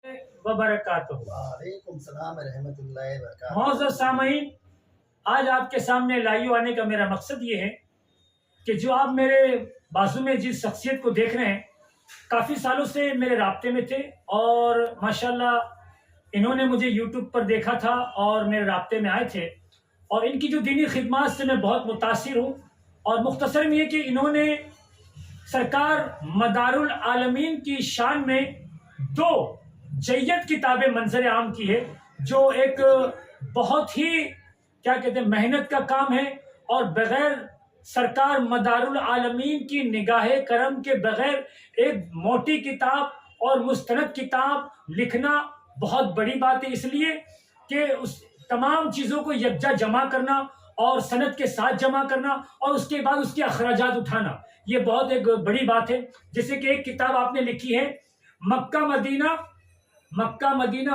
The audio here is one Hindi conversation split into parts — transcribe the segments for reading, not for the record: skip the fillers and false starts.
वबरकातुहू। वालेकुम सलाम रहमतुल्लाहि व बरकातुहू। मौजूद सामईन, आज आपके सामने लाइव आने का मेरा मकसद ये है कि जो आप मेरे बाजू में जिस शख्सियत को देख रहे हैं, काफ़ी सालों से मेरे राब्ते में थे और माशाल्लाह इन्होंने मुझे यूट्यूब पर देखा था और मेरे राब्ते में आए थे और इनकी जो दीनी खिदमत से मैं बहुत मुतासिर हूँ। और मुख्तसर में ये कि इन्होंने सरकार मदारुल आलमीन की शान में दो जय्यत किताबें मंजर आम की है, जो एक बहुत ही क्या कहते हैं मेहनत का काम है और बगैर सरकार मदारुल आलमीन की निगाह करम के बगैर एक मोटी किताब और मुस्तनद किताब लिखना बहुत बड़ी बात है, इसलिए कि उस तमाम चीज़ों को यकजा जमा करना और सनद के साथ जमा करना और उसके बाद उसके अखराजात उठाना, ये बहुत एक बड़ी बात है। जैसे कि एक किताब आपने लिखी है मक्का मदीना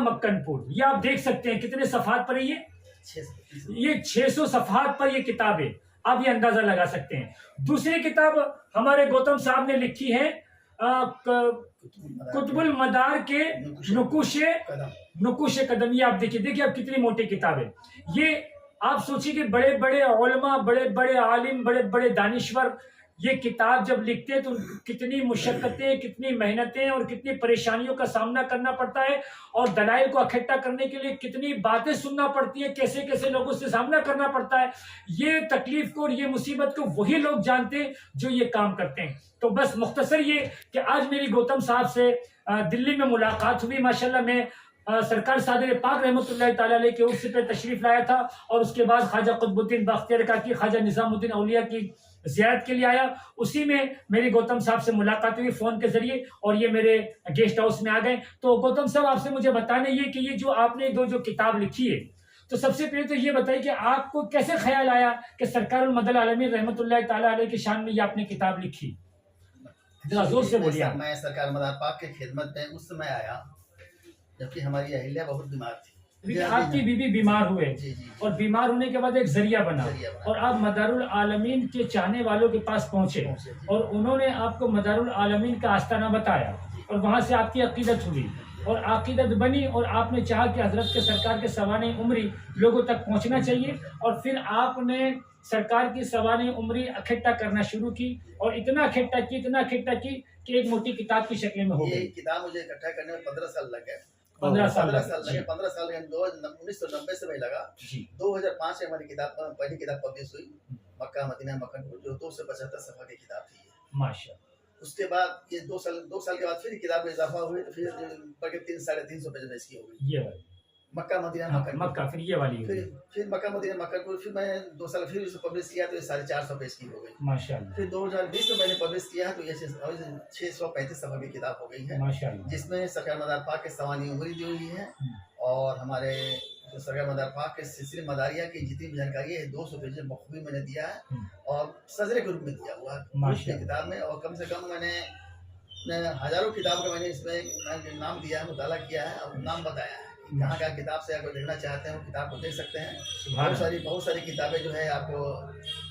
मक्कनपुर, ये आप देख सकते हैं कितने सफ़हात पर है ये 600 सफ़हात पर ये किताब है, आप ये अंदाजा लगा सकते हैं। दूसरी किताब हमारे गौतम साहब ने लिखी है कुतुबुल मदार के नुकुशे कदम, ये आप देखिए आप कितनी मोटी किताब है ये। आप सोचिए कि बड़े बड़े उलमा, बड़े बड़े आलिम, बड़े बड़े दानिश्वर ये किताब जब लिखते हैं तो कितनी मुशक्क़तें, कितनी मेहनतें और कितनी परेशानियों का सामना करना पड़ता है और दलाइल को इकट्ठा करने के लिए कितनी बातें सुनना पड़ती है, कैसे कैसे लोगों से सामना करना पड़ता है। ये तकलीफ को और ये मुसीबत को वही लोग जानते हैं जो ये काम करते हैं। तो बस मुख्तसर ये कि आज मेरी गौतम साहब से दिल्ली में मुलाकात हुई। माशाल्लाह मैं सरकार सादर पाक रहमतुल्लाहि ताला अलैह के उर्स पे तशरीफ लाया था और उसके बाद ख्वाजा कुतुबुद्दीन बख्तियार काकी, ख्वाजा निजामुद्दीन औलिया की ज़ियारत के लिए आया। उसी में मेरी गौतम साहब से मुलाकात हुई फ़ोन के ज़रिए और ये मेरे गेस्ट हाउस में आ गए। तो गौतम साहब आपसे मुझे बताने ये कि ये जो आपने जो किताब लिखी है, तो सबसे पहले तो ये बताइए कि आपको कैसे ख्याल आया कि सरकार मदल आलमीन रहमतुल्लाहि ताला अलैह की शान में ये आपने किताब लिखी? जरा जोर से बोलिए। मैं सरकार मदार पाक की खिदमत में उस समय आया जबकि हमारी अहिल्या बहुत बीमार थी। आपकी बीबी बीमार हुए और बीमार होने के बाद एक जरिया बना और आप मदारुल आलमीन के चाहने वालों के पास पहुंचे और उन्होंने आपको मदारुल आलमीन का आस्ताना बताया और वहां से आपकी अकीदत हुई और अकीदत बनी और आपने चाहा कि हजरत के सरकार के सवाने उम्री लोगों तक पहुंचना चाहिए और फिर आपने सरकार की सवाने उम्री इकट्ठा करना शुरू की और इतना इकट्ठा की कि एक मोटी किताब की शक्ल में हो गई। किताब मुझे इकट्ठा करने में 15 साल लगे। 15 साल लगे। 1990 से मैं लगा। 2005 में हमारी किताब पहली किताब पब्लिश हुई मक्का मदीना मक्कनपुर, जो 275 सफ़ा की किताब थी माशाअल्लाह। उसके बाद ये 2 साल के बाद फिर किताब में इजाफा हुई तो फिर बल्कि 300-350 पेज में इसकी हो गई ये वाली मक्का मदीना मक्का, फिर ये वाली फिर मक्का मदीना मक्कनपुर। फिर मैं 2 साल फिर इसे पब्लिश किया तो ये 450 पेज की हो गई माशाअल्लाह। फिर 2020 में मैंने पब्लिश किया तो ये 635 सफ़ा की किताब हो गई है माशाअल्लाह, जिसमें सरकार मदार पाक के सवानी उम्री दी हुई है और हमारे जो सरकार मदार पाक के सिलसिले मदारिया की जितनी भी जानकारी है 200 पेज बखूबी मैंने दिया है और सजरे के रूप में दिया हुआ है किताब में। और कम से कम मैंने हजारों किताब का मैंने इसमें नाम दिया है, मुताला किया है और नाम बताया है कहाँ कहाँ किताब से अगर देखना चाहते हैं वो किताब को देख सकते हैं। बहुत सारी किताबें जो है आपको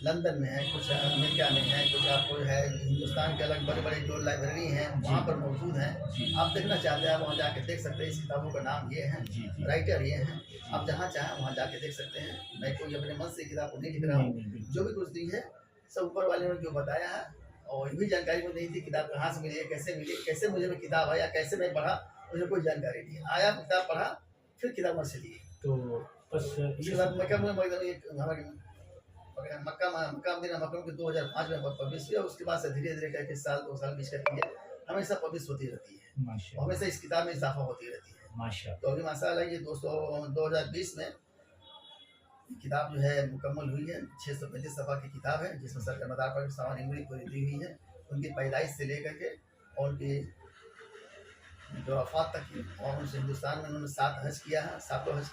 लंदन में है, कुछ अमेरिका में है, कुछ आपको है हिंदुस्तान के अलग बड़े बड़े जो लाइब्रेरी हैं वहाँ पर मौजूद हैं। आप देखना चाहते हैं आप वहाँ जाके देख सकते हैं। इस किताबों का नाम ये है, राइटर ये हैं, आप जहाँ चाहें वहाँ जाके देख सकते हैं। मैं कोई अपने मन से किताब को नहीं लिख रहा हूँ, जो भी कुछ दी है सब ऊपर वाले ने जो बताया है और ये भी जानकारी मुझे नहीं थी किताब कहाँ से मिली है, कैसे मिली, कैसे मुझे में किताब आया, कैसे मैं पढ़ा, मुझे कोई जानकारी नहीं। आया किताब पढ़ा फिर किताब वहाँ से ली तो बस इसके बाद मक्का मदीना मक्कनपुर 2005 में पब्लिश हुआ। उसके बाद से धीरे धीरे करके साल 2 साल बीच करके हमेशा पब्लिश होती रहती है, हमेशा इस किताब में इजाफा होती रहती है माशाअल्लाह। तो अभी माशाअल्लाह ये 2020 में किताब जो है मुकम्मल हुई है। 635 सफ़ा की किताब है जिसमें सरकार मदार पर सवानी उम्री पूरी दी हुई है, उनकी पैदाइश से लेकर के और उनकी जो वफ़ात तक की और उनसे हिंदुस्तान में उन्होंने 7 हज किया है, 7 हज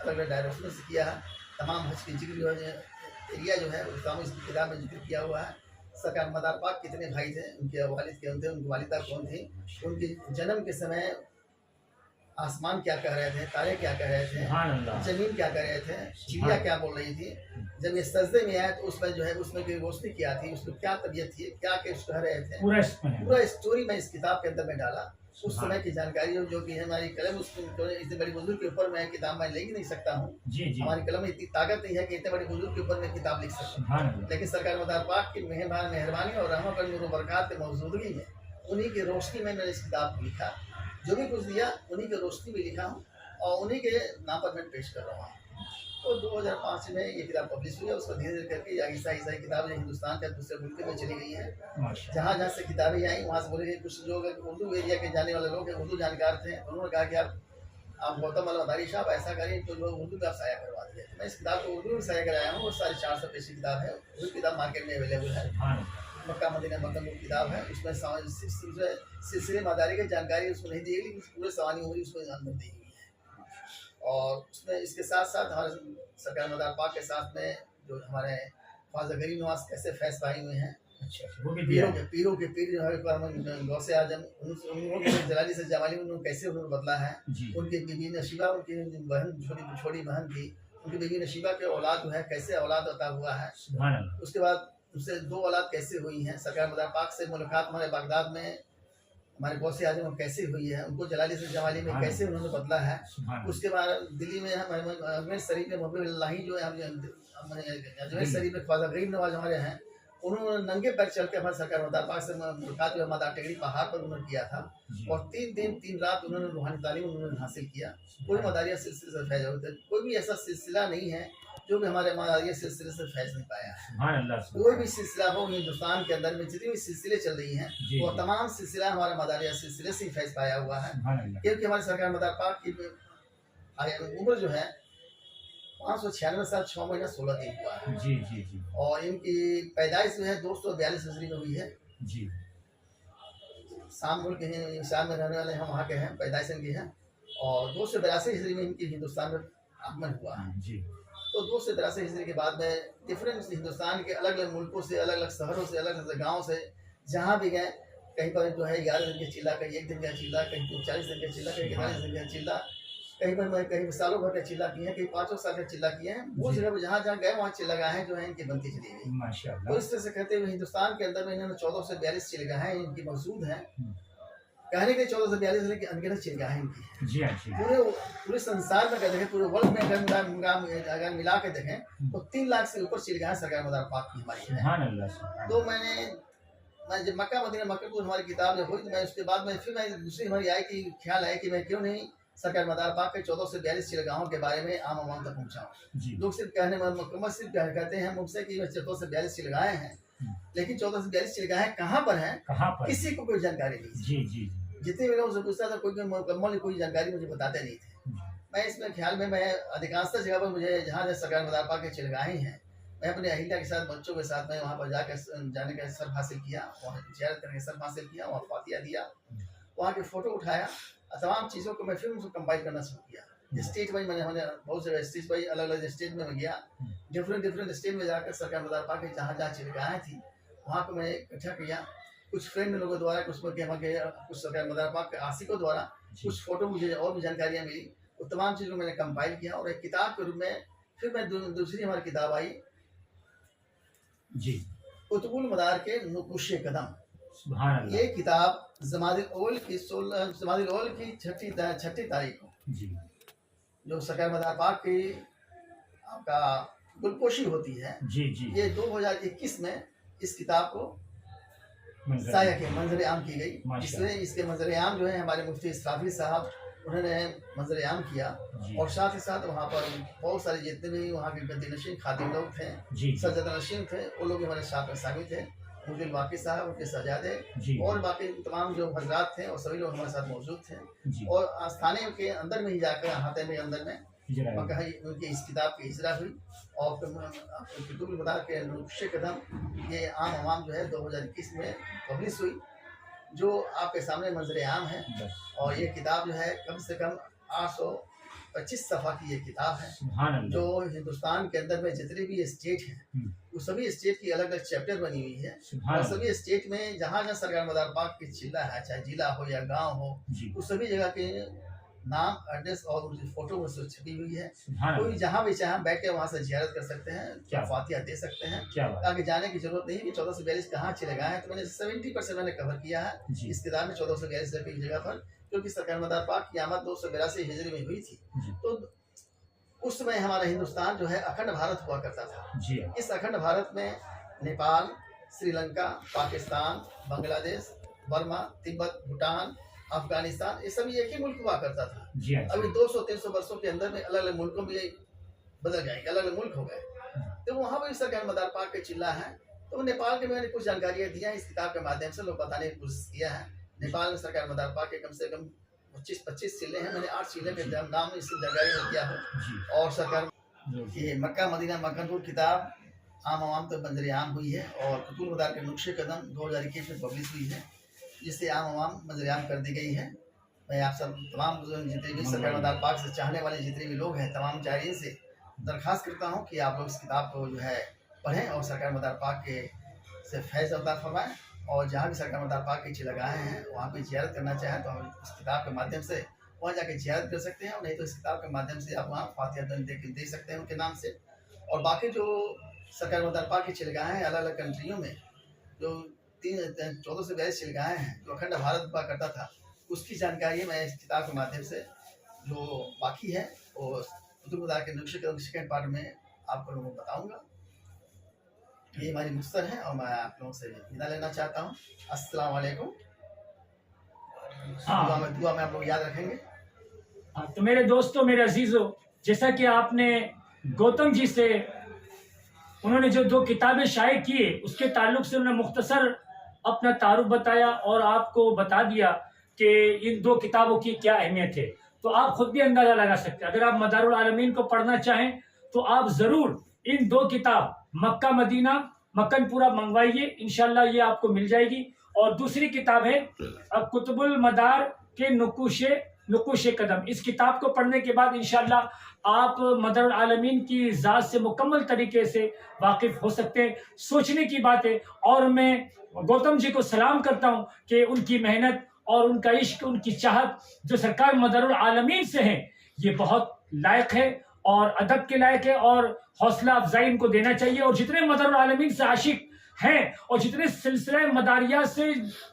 अलग अलग डायरेक्शन से किया है। तमाम हज की जिक्र जो है एरिया जो है उसका इस किताब में जिक्र किया हुआ है। सरकार मदार पाक कितने भाई थे, उनके वालिद कौन थे, उनकी वालिदा कौन थी, उनके जन्म के समय आसमान क्या कह रहे थे, तारे क्या कह रहे थे, जमीन क्या कह रहे थे, चिड़िया क्या बोल रही थी। जब ये सजदे में आया तो उसमें जो है उसमें की रोशनी क्या थी, उसमें क्या तबीयत थी, क्या कुछ कह रहे थे, पूरा स्टोरी मैं इस किताब के अंदर में डाला उस समय की जानकारी जो कि हमारी कलम उस इतनी बड़ी बुजुर्ग के ऊपर मैं किताब मैं ले ही नहीं सकता हूँ। जी जी हमारी कलम में इतनी ताकत नहीं है कि इतने बड़े बुजुर्ग के ऊपर मैं किताब लिख सकूँ। सुभान अल्लाह। लेकिन सरकार मदार पाक की मेहरबानी और रहमत और नूर बरक़ात की मौजूदगी में उन्हीं की रोशनी में मैंने इस किताब को लिखा। जो भी कुछ दिया उन्हीं की रोशनी में लिखा हूँ और उन्हीं के नाम पर मैं पेश कर रहा हूँ। तो 2005 में ये किताब पब्लिश हुई है। उसको धीरे धीरे करके आहिस्ता आहिस्ता किताबें हिंदुस्तान के दूसरे मुल्क में चली गई हैं। माशाअल्लाह। जहाँ जहाँ से किताबें आई वहाँ से बोले गए कुछ लोग उर्दू एरिया के जाने वाले लोग हैं, उर्दू जानकार थे, उन्होंने कहा कि आप गौतम अल-मदारी साहब ऐसा करें तो जो उर्दू में आप शाया करवा दिए। मैं इस किताब को उर्दू में शाया कराया हूँ और 450 पेज की किताब है। वो किताब मार्केट में अवेलेबल है। सुभान अल्लाह। मक्का मदीना मतलब वो किताब है। उसमें सिलसिले मदारी की जानकारी उसमें नहीं दी गई, लेकिन पूरे सवानी हुई उसमें अंदर दी गई है। और उसमें इसके साथ साथ हमारे सरकार मदार पाक के साथ में जो हमारे ख्वाजा गरीब नवाज कैसे फैज़ पाए हुए हैं, अच्छा वो भी दिया पीरों के पीर जो है गौसे आजम उन्होंने जलाली से जमाली उन्होंने कैसे उन्होंने बदला है। जी। उनकी बीवी नशीबा, उनकी बहन छोटी बहन थी, उनकी बीवी नशीबा के औलाद जो है कैसे औलाद अता हुआ है। सुभान अल्लाह। उसके बाद उससे 2 औलाद कैसे हुई हैं। सरकार मदार पाक से मुलाकात हमारे बगदाद में हमारे गौसे आजम कैसे हुई है, उनको जलाली से जमाली में कैसे उन्होंने बदला है। सुभान अल्लाह। उसके बाद दिल्ली में हमारे अजमेर शरीफ में मोहम्मद जो है अजमेर शरीफ में ख्वाजा गरीब नवाज हमारे हैं, उन्होंने नंगे पैर चल के हमारे सरकार मदार पाक से मुलाकात जो है मादा टेकड़ी पहाड़ पर उन्होंने किया था। जी। और 3 दिन 3 रात उन्होंने रूहानी तालीम उन्होंने हासिल किया। कोई मदारिया सिलसिले से फैज होते, कोई भी ऐसा सिलसिला नहीं है जो भी हमारे मदारिया सिलसिले से फैज नहीं पाया है। सुभान अल्लाह। कोई भी सिलसिला हो हिंदुस्तान के अंदर में जितनी भी सिलसिले चल रही हैं जी, वो जी। तमाम सिलसिला हमारे मदारिया सिलसिले से ही फैज पाया हुआ है। सुभान अल्लाह। क्योंकि हमारे सरकार मदार पाक की उम्र जो है 596 साल 6 महीना 16 दिन हुआ है। जी जी जी और इनकी पैदाइश जो है 242 ईस्वी में हुई है। जी। शाम मुल्क के शाम में रहने वाले हम वहाँ के हैं, पैदाइश इनकी है। और 282 ईस्वी में इनकी हिंदुस्तान में आगमन हुआ है। जी। तो 282 ईस्वी के बाद में डिफरेंट हिंदुस्तान के अलग अलग मुल्कों से, अलग अलग शहरों से, अलग अलग गाँव से जहाँ भी गए, कहीं पर जो है 11 दिन का चिल्ला, कहीं 1 दिन का चिल्ला, कहीं 40 दिन का चिल्ला, कहीं 41 दिन का चिल्ला, कहीं पर मैं कहीं सालों भर का चिल्ला किए हैं, कहीं 5 साल का चिल्ला किए हैं। वो जी। जगह जहाँ जहाँ गए वहाँ चिल्लागाहें जो है इनकी बनती चली गई। तो माशाअल्लाह। इस तरह से कहते हुए हिंदुस्तान के अंदर में इन्होंने 14 से 42 चिल्लागाहें इनकी मौजूद हैं। हम्म। कहने के 14 से 42 की अनगिनत चिल्लागाहें इनकी हैं। जी हाँ जी। पूरे संसार में अगर देखें, पूरे वर्ल्ड में अगर मिला के देखें तो 3 लाख से ऊपर चिल्लागाहें सरकार मदार पाक की हमारी है। सुभान अल्लाह। सुभान तो मैं जब मक्का मदीना मक्का हमारी किताब जब हुई तो मैं उसके बाद में फिर मैं दूसरी हमारी आई कि ख्याल आया कि मैं क्यों नहीं सरकार मदार पाक के 14 से 42 चिल्लागाहों के बारे में आम आवाम तक पहुँचाऊँ। जी। लोग सिर्फ कहने में मुकम्मल सिर्फ कहते हैं मुझसे कि 14 से 42 चिल्लागाहें हैं, लेकिन 14 से 42 चिल्लागाहें कहाँ पर हैं कहाँ पर? किसी को कोई जानकारी नहीं। जी जी जितने भी लोगों से पूछता था कोई मुकम्मल कोई जानकारी मुझे बताते नहीं थे। मैं इसमें ख्याल में मैं अधिकांशतः जगह पर मुझे जहाँ सरकार मदार पाक के चिल्लागाहें हैं, मैं अपने अहिल्या के साथ बच्चों के साथ में वहाँ पर जाने का सर्फ हासिल किया, वहाँ ज़ियारत करने का सर्फ हासिल किया, वहाँ फातिया दिया, वहाँ के फ़ोटो उठाया, तमाम चीज़ों को मैं फिर उसको कंपाइल करना शुरू किया। स्टेट वाइज मैंने बहुत से स्टेज वाइज अलग अलग स्टेट में मैं गया, डिफरेंट स्टेट में जाकर सरकार मदार पाक के जहाँ जहाँ चिल्लागाहें थी वहाँ को मैंने इकट्ठा किया। कुछ फ्रेंड लोगों द्वारा, कुछ कुछ सरकार मदार पाक के आशिकों द्वारा कुछ फ़ोटो मुझे और भी जानकारियाँ मिली, वो तमाम चीज़ों को मैंने कंपाइल किया और एक किताब के रूप में फिर मैं दूसरी हमारी किताब आई जी। कुतुबुल मदार के नुकुश कदम। सुभान अल्लाह। ये किताब जमादिल ओल की छठी तारीख को जी। जो सरकार मदार पाक की आपका गुलपोशी होती है, जी जी। ये 2021 में इस किताब को मंजर साया के मंजर आम की गई। माशाअल्लाह। इसमें इसके मंजर आम जो है हमारे मुफ्ती इसराफिल साहब उन्होंने मंजर आम किया। जी। और साथ ही साथ वहाँ पर बहुत सारे जितने भी वहाँ के गद्दी नशीन खादिम लोग थे, जी सज्जद नशीन थे, वो लोग भी हमारे साथ में शामिल थे। मुझे वाकई साहब, उनके सजादे जी और बाकी तमाम जो हजरात थे और सभी लोग हमारे साथ मौजूद थे। जी। और आस्थाने के अंदर में ही जाकर अहाते में अंदर में हिजरा है। कहीं उनकी इस किताब की हिजरा हुई। और कुतुबुल मदार के नुक्शे कदम ये आम आवाम जो है 2021 में पब्लिश हुई, जो आपके सामने मंजर आम है। बस। और ये किताब जो है कम से कम 825 सफ़ा की ये किताब है, सुभान अल्लाह। जो हिंदुस्तान के अंदर में जितने भी स्टेट हैं वो सभी स्टेट की अलग अलग चैप्टर बनी हुई है। सुभान और अल्लाह। सभी स्टेट में जहाँ जहाँ सरकार मदार पाक की चिल्ला है, चाहे जिला हो या गांव हो, जी। उस सभी जगह के नाम, एड्रेस और उनकी फोटो उसमें छपी हुई है। सुभान कोई अल्लाह, जहाँ भी चाहे बैठ के वहाँ से जियारत कर सकते हैं, क्या फातिहा दे सकते हैं। क्या बात आगे जाने की जरूरत नहीं कि 1442 कहाँ चले गए हैं। तो मैंने 70% मैंने कवर किया है जी इस किताब में 1442 की जगह पर, क्योंकि सरकार मदार पाक की आमद 282 हिजरी में हुई थी। जी तो उस समय हमारा हिंदुस्तान जो है अखंड भारत हुआ करता था। जी इस अखंड भारत में नेपाल, श्रीलंका, पाकिस्तान, बांग्लादेश, बर्मा, तिब्बत, भूटान, अफगानिस्तान, ये सभी एक ही मुल्क हुआ करता था। जी हाँ अभी 200-300 वर्षों के अंदर में अलग अलग मुल्कों में बदल गए, अलग अलग मुल्क हो गए। तो वहाँ पर सरकार मदार पाक के चिल्ला है। तो नेपाल के मैंने कुछ जानकारियाँ दिया इस किताब के माध्यम से, लोग बताने की कोशिश किया है। नेपाल में सरकार मदार पाक के कम से कम 25 चिल्ले हैं। मैंने 8 चिल्ले के नाम इस जानकारी में दिया है। जी और सरकार ये मक्का मदीना मक्कनपुर किताब आम आवाम तक बंदर आम हुई है और कुतुल मदार के नुक्शे कदम 2021 में पब्लिश हुई है, जिससे आम आवाम बंदर आम कर दी गई है। मैं आप सब तमाम जितने भी सरकार मदार पाक से चाहने वाले जितने भी लोग हैं, तमाम जायरीन से दरख्वास्त करता हूँ कि आप लोग इस किताब को जो है पढ़ें और सरकार मदार पाक के से फैज़ अता फरमाएँ। और जहाँ भी सरकार मदार पाक के चिल्ले लगाए हैं वहाँ पे जियारत करना चाहें तो हम इस किताब के माध्यम से वहाँ जाके जियारत कर सकते हैं, और नहीं तो इस किताब के माध्यम से आप वहाँ फातिहा दे सकते हैं उनके नाम से। और बाकी जो सरकार मदार पाक की चिलगाहें हैं अलग अलग कंट्रियों में, जो 1442 चिलगाहें हैं जो अखंड भारत हुआ करता था, उसकी जानकारी मैं इस किताब के माध्यम से जो बाकी है वो कुतुब मदार के नुक्शे कदम सेकेंड पार्ट में आप लोगों को बताऊँगा। ये हमारी मुख्तर है और मैं आप लोगों से विदा लेना चाहता हूँ। अस्सलाम वालेकुम। दुआ में आप लोग याद रखेंगे। तो मेरे दोस्तों, मेरे अजीजों, जैसा कि आपने गौतम जी से उन्होंने जो 2 किताबें शाये किए उसके ताल्लुक से उन्होंने मुख्तसर अपना तारुफ बताया और आपको बता दिया कि इन 2 किताबों की क्या अहमियत है। तो आप खुद भी अंदाज़ा लगा सकते हैं। अगर आप मदारुल आलमीन को पढ़ना चाहें तो आप ज़रूर इन 2 किताब मक्का मदीना मक्कनपुरा मंगवाइए, इंशाल्लाह ये आपको मिल जाएगी। और दूसरी किताब है कुतुबुल मदार के नुकुशे कदम। इस किताब को पढ़ने के बाद इंशाल्लाह आप मदरुल आलमीन की ज़ात से मुकम्मल तरीके से वाकिफ़ हो सकते हैं। सोचने की बात है। और मैं गौतम जी को सलाम करता हूँ कि उनकी मेहनत और उनका इश्क, उनकी चाहत जो सरकार मदरुल आलमीन से है, ये बहुत लायक है और अदब के लायक है और हौसला अफजाई इनको देना चाहिए। और जितने मदरुल आलमीन से आशिक हैं और जितने सिलसिले मदारिया से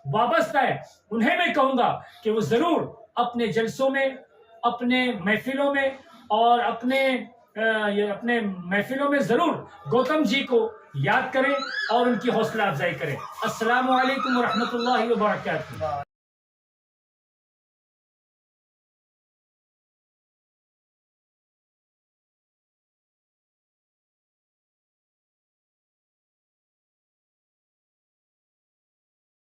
वाबस्ता है, उन्हें मैं कहूँगा कि वो ज़रूर अपने जलसों में, अपने महफिलों में और अपने महफिलों में ज़रूर गौतम जी को याद करें और उनकी हौसला अफजाई करें। अस्सलामु अलैकुम व रहमतुल्लाहि व बरकातुहू।